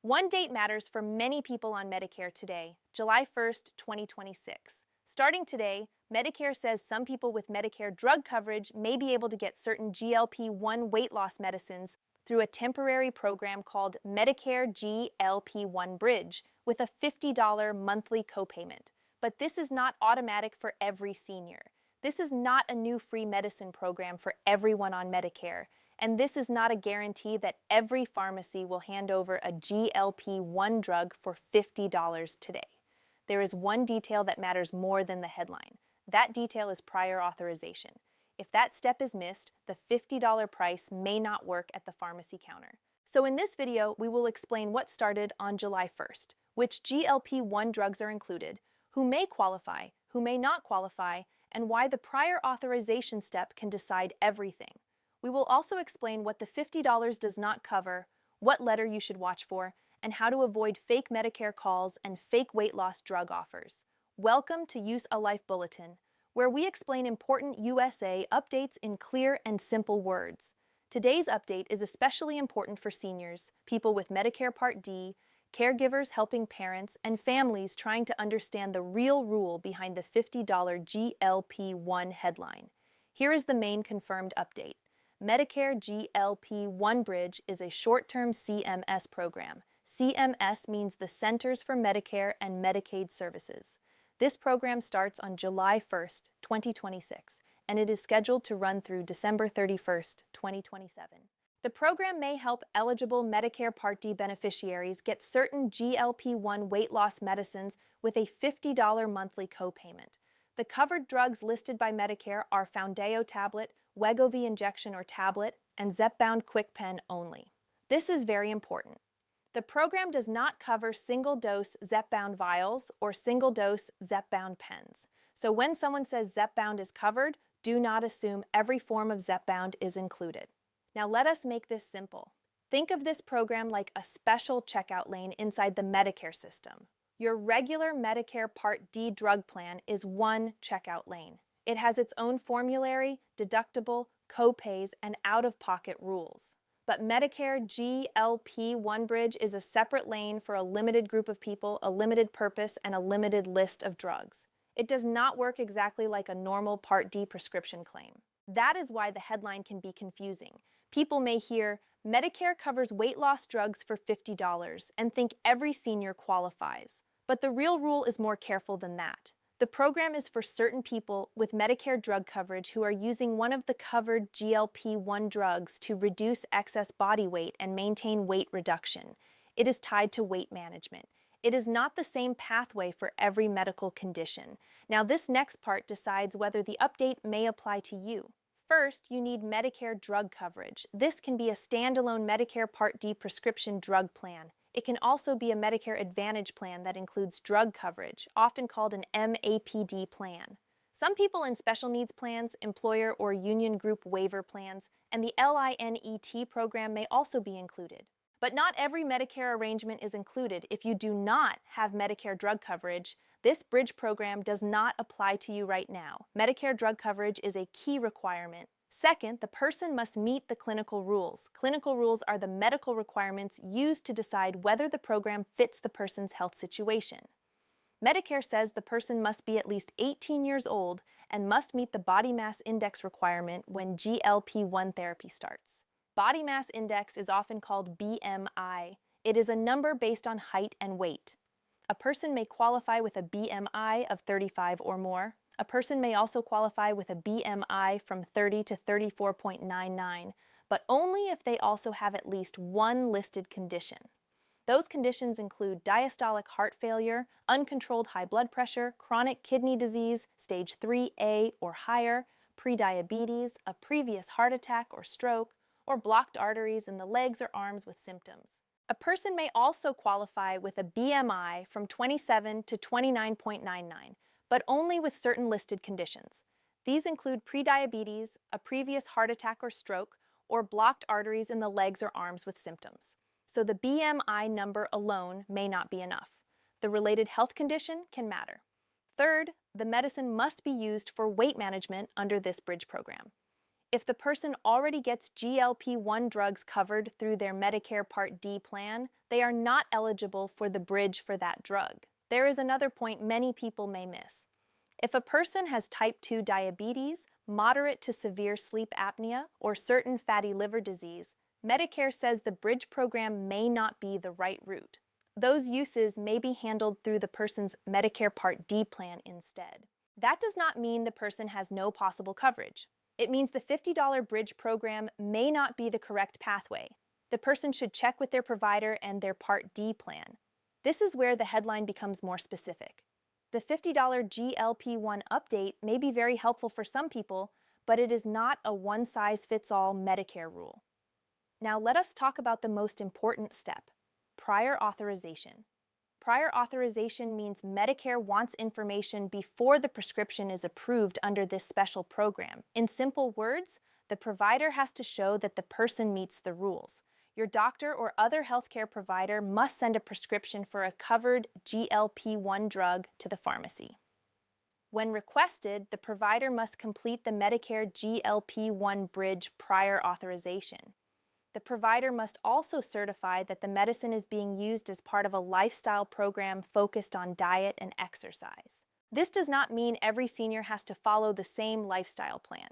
One date matters for many people on Medicare today, July 1st, 2026. Starting today, Medicare says some people with Medicare drug coverage may be able to get certain GLP-1 weight loss medicines through a temporary program called Medicare GLP-1 Bridge with a $50 monthly copayment. But this is not automatic for every senior. This is not a new free medicine program for everyone on Medicare. And this is not a guarantee that every pharmacy will hand over a GLP-1 drug for $50 today. There is one detail that matters more than the headline. That detail is prior authorization. If that step is missed, the $50 price may not work at the pharmacy counter. So in this video, we will explain what started on July 1st, which GLP-1 drugs are included, who may qualify, who may not qualify, and why the prior authorization step can decide everything. We will also explain what the $50 does not cover, what letter you should watch for, and how to avoid fake Medicare calls and fake weight loss drug offers. Welcome to USA Life Bulletin, where we explain important USA updates in clear and simple words. Today's update is especially important for seniors, people with Medicare Part D, caregivers helping parents, and families trying to understand the real rule behind the $50 GLP-1 headline. Here is the main confirmed update. Medicare GLP-1 Bridge is a short-term CMS program. CMS means the Centers for Medicare and Medicaid Services. This program starts on July 1st, 2026, and it is scheduled to run through December 31st, 2027. The program may help eligible Medicare Part D beneficiaries get certain GLP-1 weight loss medicines with a $50 monthly copayment. The covered drugs listed by Medicare are Foundayo tablet, Wegovy injection or tablet, and Zepbound KwikPen only. This is very important. The program does not cover single-dose Zepbound vials or single-dose Zepbound pens. So when someone says Zepbound is covered, do not assume every form of Zepbound is included. Now let us make this simple. Think of this program like a special checkout lane inside the Medicare system. Your regular Medicare Part D drug plan is one checkout lane. It has its own formulary, deductible, copays, and out-of-pocket rules. But Medicare GLP-1 Bridge is a separate lane for a limited group of people, a limited purpose, and a limited list of drugs. It does not work exactly like a normal Part D prescription claim. That is why the headline can be confusing. People may hear, Medicare covers weight loss drugs for $50 and think every senior qualifies. But the real rule is more careful than that. The program is for certain people with Medicare drug coverage who are using one of the covered GLP-1 drugs to reduce excess body weight and maintain weight reduction. It is tied to weight management. It is not the same pathway for every medical condition. Now, this next part decides whether the update may apply to you. First, you need Medicare drug coverage. This can be a standalone Medicare Part D prescription drug plan. It can also be a Medicare Advantage plan that includes drug coverage, often called an MAPD plan. Some people in special needs plans, employer or union group waiver plans, and the LINET program may also be included. But not every Medicare arrangement is included. If you do not have Medicare drug coverage, this bridge program does not apply to you right now. Medicare drug coverage is a key requirement. Second, the person must meet the clinical rules. Clinical rules are the medical requirements used to decide whether the program fits the person's health situation. Medicare says the person must be at least 18 years old and must meet the body mass index requirement when GLP-1 therapy starts. Body mass index is often called BMI. It is a number based on height and weight. A person may qualify with a BMI of 35 or more. A person may also qualify with a BMI from 30 to 34.99, but only if they also have at least one listed condition. Those conditions include diastolic heart failure, uncontrolled high blood pressure, chronic kidney disease, stage 3A or higher, prediabetes, a previous heart attack or stroke, or blocked arteries in the legs or arms with symptoms. A person may also qualify with a BMI from 27 to 29.99, but only with certain listed conditions. These include prediabetes, a previous heart attack or stroke, or blocked arteries in the legs or arms with symptoms. So the BMI number alone may not be enough. The related health condition can matter. Third, the medicine must be used for weight management under this bridge program. If the person already gets GLP-1 drugs covered through their Medicare Part D plan, they are not eligible for the bridge for that drug. There is another point many people may miss. If a person has type 2 diabetes, moderate to severe sleep apnea, or certain fatty liver disease, Medicare says the bridge program may not be the right route. Those uses may be handled through the person's Medicare Part D plan instead. That does not mean the person has no possible coverage. It means the $50 bridge program may not be the correct pathway. The person should check with their provider and their Part D plan. This is where the headline becomes more specific. The $50 GLP-1 update may be very helpful for some people, but it is not a one-size-fits-all Medicare rule. Now let us talk about the most important step: prior authorization. Prior authorization means Medicare wants information before the prescription is approved under this special program. In simple words, the provider has to show that the person meets the rules. Your doctor or other healthcare provider must send a prescription for a covered GLP-1 drug to the pharmacy. When requested, the provider must complete the Medicare GLP-1 Bridge prior authorization. The provider must also certify that the medicine is being used as part of a lifestyle program focused on diet and exercise. This does not mean every senior has to follow the same lifestyle plan.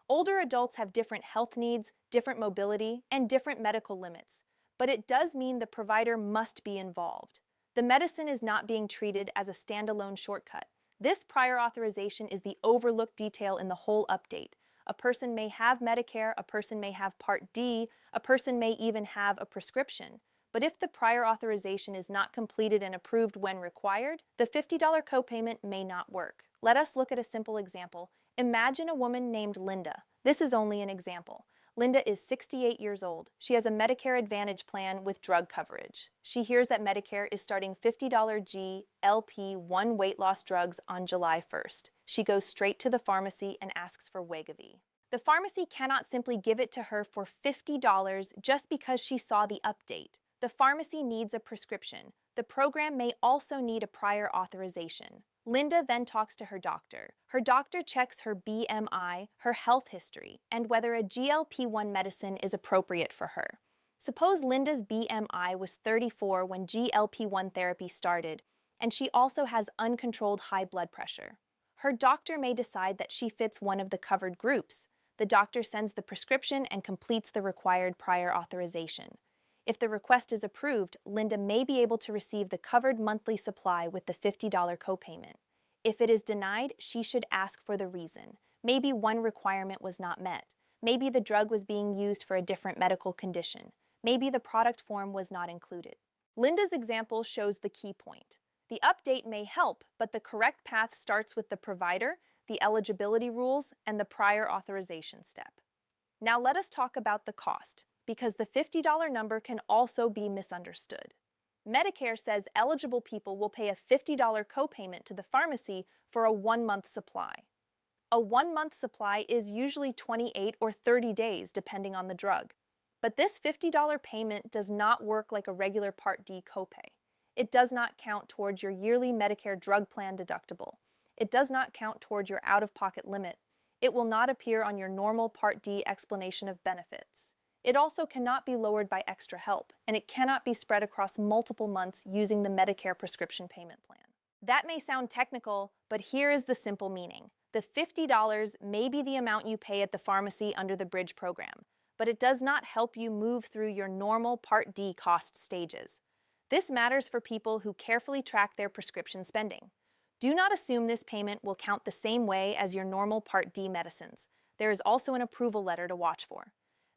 Older adults have different health needs, different mobility, and different medical limits, but it does mean the provider must be involved. The medicine is not being treated as a standalone shortcut. This prior authorization is the overlooked detail in the whole update. A person may have Medicare, a person may have Part D, a person may even have a prescription. But if the prior authorization is not completed and approved when required, the $50 copayment may not work. Let us look at a simple example. Imagine a woman named Linda. This is only an example. Linda is 68 years old. She has a Medicare Advantage plan with drug coverage. She hears that Medicare is starting $50 GLP-1 weight loss drugs on July 1st. She goes straight to the pharmacy and asks for Wegovy. The pharmacy cannot simply give it to her for $50 just because she saw the update. The pharmacy needs a prescription. The program may also need a prior authorization. Linda then talks to her doctor. Her doctor checks her BMI, her health history, and whether a GLP-1 medicine is appropriate for her. Suppose Linda's BMI was 34 when GLP-1 therapy started, and she also has uncontrolled high blood pressure. Her doctor may decide that she fits one of the covered groups. The doctor sends the prescription and completes the required prior authorization. If the request is approved, Linda may be able to receive the covered monthly supply with the $50 copayment. If it is denied, she should ask for the reason. Maybe one requirement was not met. Maybe the drug was being used for a different medical condition. Maybe the product form was not included. Linda's example shows the key point. The update may help, but the correct path starts with the provider, the eligibility rules, and the prior authorization step. Now let us talk about the cost, because the $50 number can also be misunderstood. Medicare says eligible people will pay a $50 copayment to the pharmacy for a 1-month supply. A 1-month supply is usually 28 or 30 days, depending on the drug. But this $50 payment does not work like a regular Part D copay. It does not count towards your yearly Medicare drug plan deductible. It does not count towards your out-of-pocket limit. It will not appear on your normal Part D explanation of benefits. It also cannot be lowered by extra help, and it cannot be spread across multiple months using the Medicare prescription payment plan. That may sound technical, but here is the simple meaning. The $50 may be the amount you pay at the pharmacy under the Bridge program, but it does not help you move through your normal Part D cost stages. This matters for people who carefully track their prescription spending. Do not assume this payment will count the same way as your normal Part D medicines. There is also an approval letter to watch for.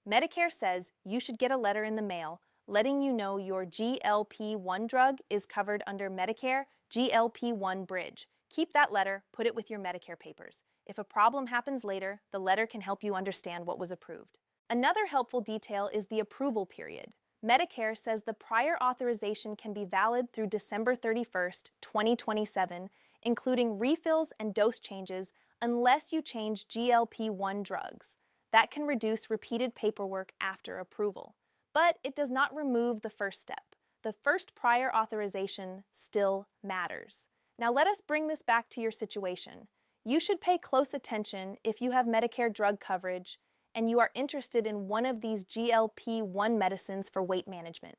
Medicare says you should get a letter in the mail letting you know your GLP-1 drug is covered under Medicare GLP-1 Bridge. Keep that letter, put it with your Medicare papers. If a problem happens later, the letter can help you understand what was approved. Another helpful detail is the approval period. Medicare says the prior authorization can be valid through December 31st, 2027, including refills and dose changes unless you change GLP-1 drugs. That can reduce repeated paperwork after approval. But it does not remove the first step. The first prior authorization still matters. Now let us bring this back to your situation. You should pay close attention if you have Medicare drug coverage and you are interested in one of these GLP-1 medicines for weight management.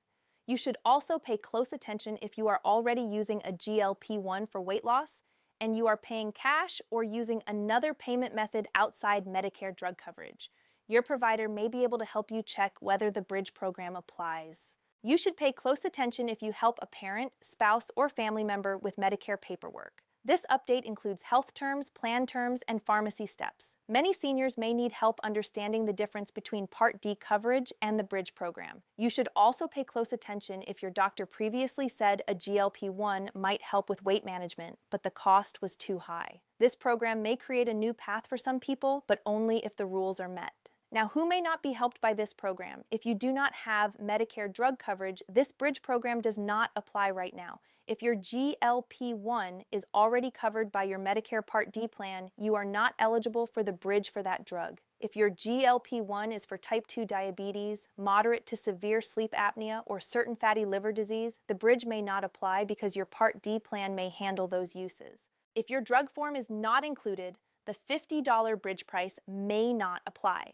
You should also pay close attention if you are already using a GLP-1 for weight loss and you are paying cash or using another payment method outside Medicare drug coverage. Your provider may be able to help you check whether the Bridge program applies. You should pay close attention if you help a parent, spouse, or family member with Medicare paperwork. This update includes health terms, plan terms, and pharmacy steps. Many seniors may need help understanding the difference between Part D coverage and the Bridge program. You should also pay close attention if your doctor previously said a GLP-1 might help with weight management, but the cost was too high. This program may create a new path for some people, but only if the rules are met. Now, who may not be helped by this program? If you do not have Medicare drug coverage, this Bridge program does not apply right now. If your GLP-1 is already covered by your Medicare Part D plan, you are not eligible for the Bridge for that drug. If your GLP-1 is for type 2 diabetes, moderate to severe sleep apnea, or certain fatty liver disease, the Bridge may not apply because your Part D plan may handle those uses. If your drug form is not included, the $50 Bridge price may not apply.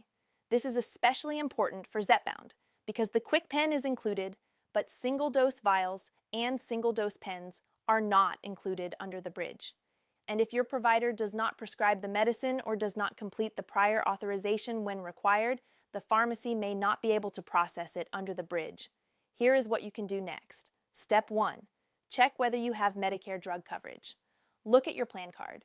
This is especially important for Zepbound because the KwikPen is included, but single-dose vials and single-dose pens are not included under the Bridge. And if your provider does not prescribe the medicine or does not complete the prior authorization when required, the pharmacy may not be able to process it under the Bridge. Here is what you can do next. Step 1. Check whether you have Medicare drug coverage. Look at your plan card.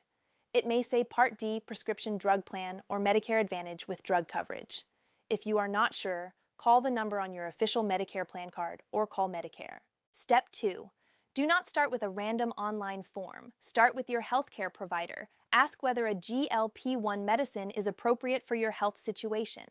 It may say Part D prescription drug plan or Medicare Advantage with drug coverage. If you are not sure, call the number on your official Medicare plan card or call Medicare. Step 2. Do not start with a random online form. Start with your healthcare provider. Ask whether a GLP-1 medicine is appropriate for your health situation.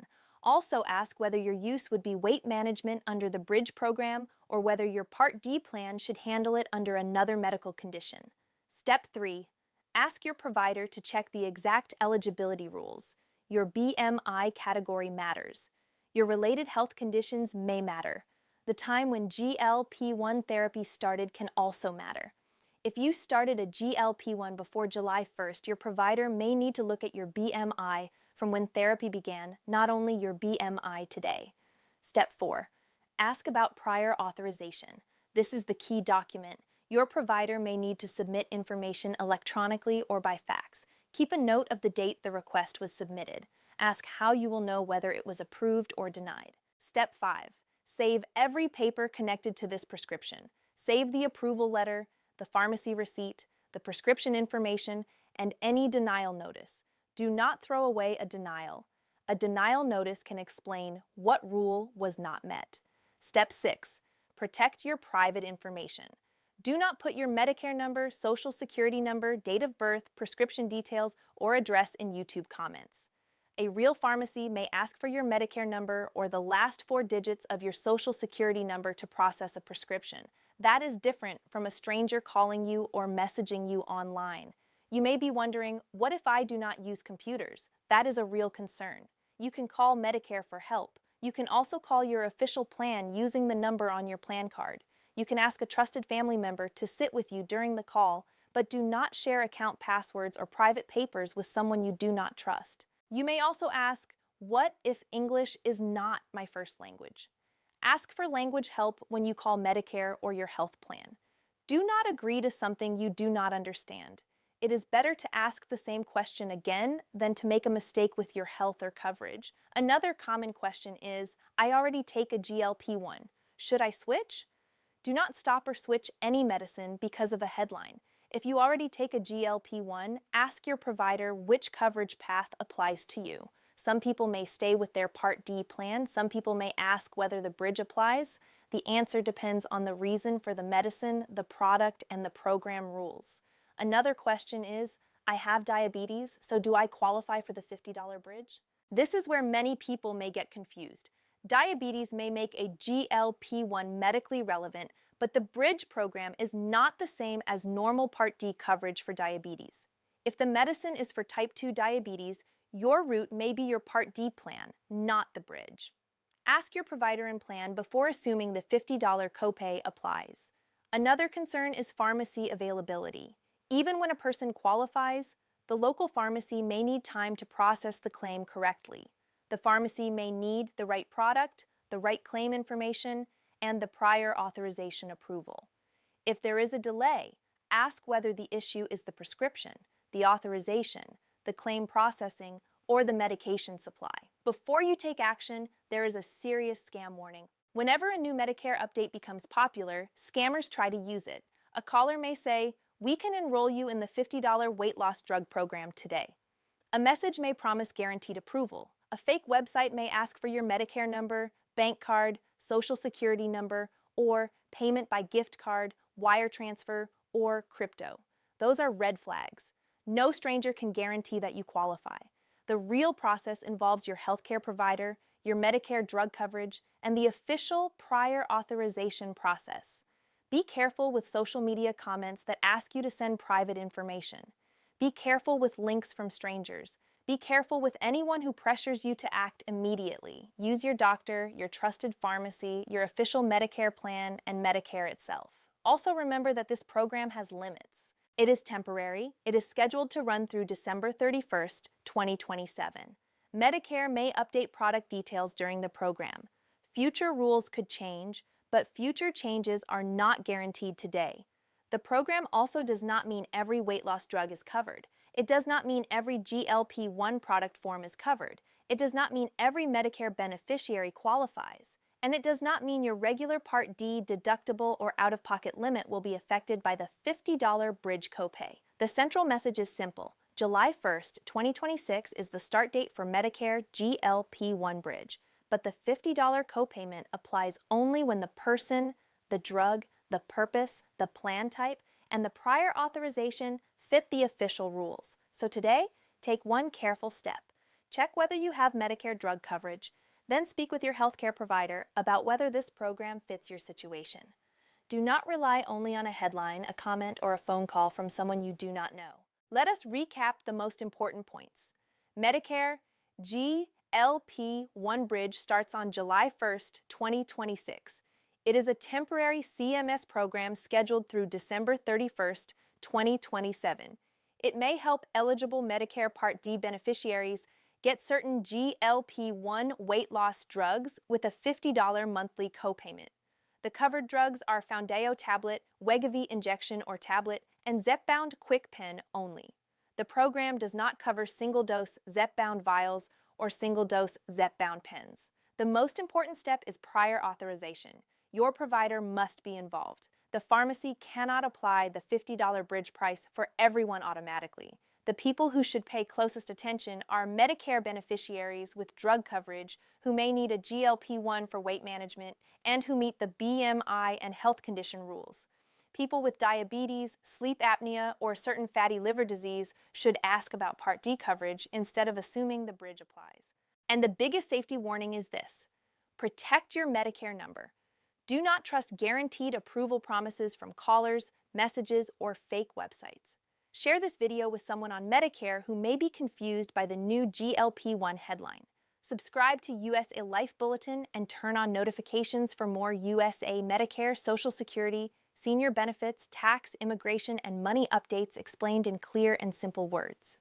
Also ask whether your use would be weight management under the Bridge program or whether your Part D plan should handle it under another medical condition. Step 3. Ask your provider to check the exact eligibility rules. Your BMI category matters. Your related health conditions may matter. The time when GLP-1 therapy started can also matter. If you started a GLP-1 before July 1st, your provider may need to look at your BMI from when therapy began, not only your BMI today. Step 4. Ask about prior authorization. This is the key document. Your provider may need to submit information electronically or by fax. Keep a note of the date the request was submitted. Ask how you will know whether it was approved or denied. Step 5. Save every paper connected to this prescription. Save the approval letter, the pharmacy receipt, the prescription information, and any denial notice. Do not throw away a denial. A denial notice can explain what rule was not met. Step 6. Protect your private information. Do not put your Medicare number, social security number, date of birth, prescription details, or address in YouTube comments. A real pharmacy may ask for your Medicare number or the last 4 digits of your social security number to process a prescription. That is different from a stranger calling you or messaging you online. You may be wondering, what if I do not use computers? That is a real concern. You can call Medicare for help. You can also call your official plan using the number on your plan card. You can ask a trusted family member to sit with you during the call, but do not share account passwords or private papers with someone you do not trust. You may also ask, what if English is not my first language? Ask for language help when you call Medicare or your health plan. Do not agree to something you do not understand. It is better to ask the same question again than to make a mistake with your health or coverage. Another common question is, I already take a GLP-1. Should I switch? Do not stop or switch any medicine because of a headline. If you already take a GLP-1, ask your provider which coverage path applies to you. Some people may stay with their Part D plan. Some people may ask whether the Bridge applies. The answer depends on the reason for the medicine, the product, and the program rules. Another question is, I have diabetes, so do I qualify for the $50 Bridge? This is where many people may get confused. Diabetes may make a GLP-1 medically relevant, but the Bridge program is not the same as normal Part D coverage for diabetes. If the medicine is for type 2 diabetes, your route may be your Part D plan, not the Bridge. Ask your provider and plan before assuming the $50 copay applies. Another concern is pharmacy availability. Even when a person qualifies, the local pharmacy may need time to process the claim correctly. The pharmacy may need the right product, the right claim information, and the prior authorization approval. If there is a delay, ask whether the issue is the prescription, the authorization, the claim processing, or the medication supply. Before you take action, there is a serious scam warning. Whenever a new Medicare update becomes popular, scammers try to use it. A caller may say, "We can enroll you in the $50 weight loss drug program today." A message may promise guaranteed approval. A fake website may ask for your Medicare number, bank card, social security number, or payment by gift card, wire transfer, or crypto. Those are red flags. No stranger can guarantee that you qualify. The real process involves your healthcare provider, your Medicare drug coverage, and the official prior authorization process. Be careful with social media comments that ask you to send private information. Be careful with links from strangers. Be careful with anyone who pressures you to act immediately. Use your doctor, your trusted pharmacy, your official Medicare plan, and Medicare itself. Also remember that this program has limits. It is temporary. It is scheduled to run through December 31st, 2027. Medicare may update product details during the program. Future rules could change, but future changes are not guaranteed today. The program also does not mean every weight loss drug is covered. It does not mean every GLP-1 product form is covered. It does not mean every Medicare beneficiary qualifies. And it does not mean your regular Part D deductible or out-of-pocket limit will be affected by the $50 bridge copay. The central message is simple. July 1st, 2026 is the start date for Medicare GLP-1 Bridge, but the $50 copayment applies only when the person, the drug, the purpose, the plan type, and the prior authorization fit the official rules. So today, take one careful step. Check whether you have Medicare drug coverage, then speak with your healthcare provider about whether this program fits your situation. Do not rely only on a headline, a comment, or a phone call from someone you do not know. Let us recap the most important points. Medicare GLP-1 Bridge starts on July 1st, 2026. It is a temporary CMS program scheduled through December 31st, 2027. It may help eligible Medicare Part D beneficiaries get certain GLP-1 weight loss drugs with a $50 monthly copayment. The covered drugs are Foundayo tablet, Wegovy injection or tablet, and Zepbound KwikPen only. The program does not cover single-dose Zepbound vials or single-dose Zepbound pens. The most important step is prior authorization. Your provider must be involved. The pharmacy cannot apply the $50 bridge price for everyone automatically. The people who should pay closest attention are Medicare beneficiaries with drug coverage who may need a GLP-1 for weight management and who meet the BMI and health condition rules. People with diabetes, sleep apnea, or certain fatty liver disease should ask about Part D coverage instead of assuming the bridge applies. And the biggest safety warning is this: protect your Medicare number. Do not trust guaranteed approval promises from callers, messages, or fake websites. Share this video with someone on Medicare who may be confused by the new GLP-1 headline. Subscribe to USA Life Bulletin and turn on notifications for more USA Medicare, Social Security, senior benefits, tax, immigration, and money updates explained in clear and simple words.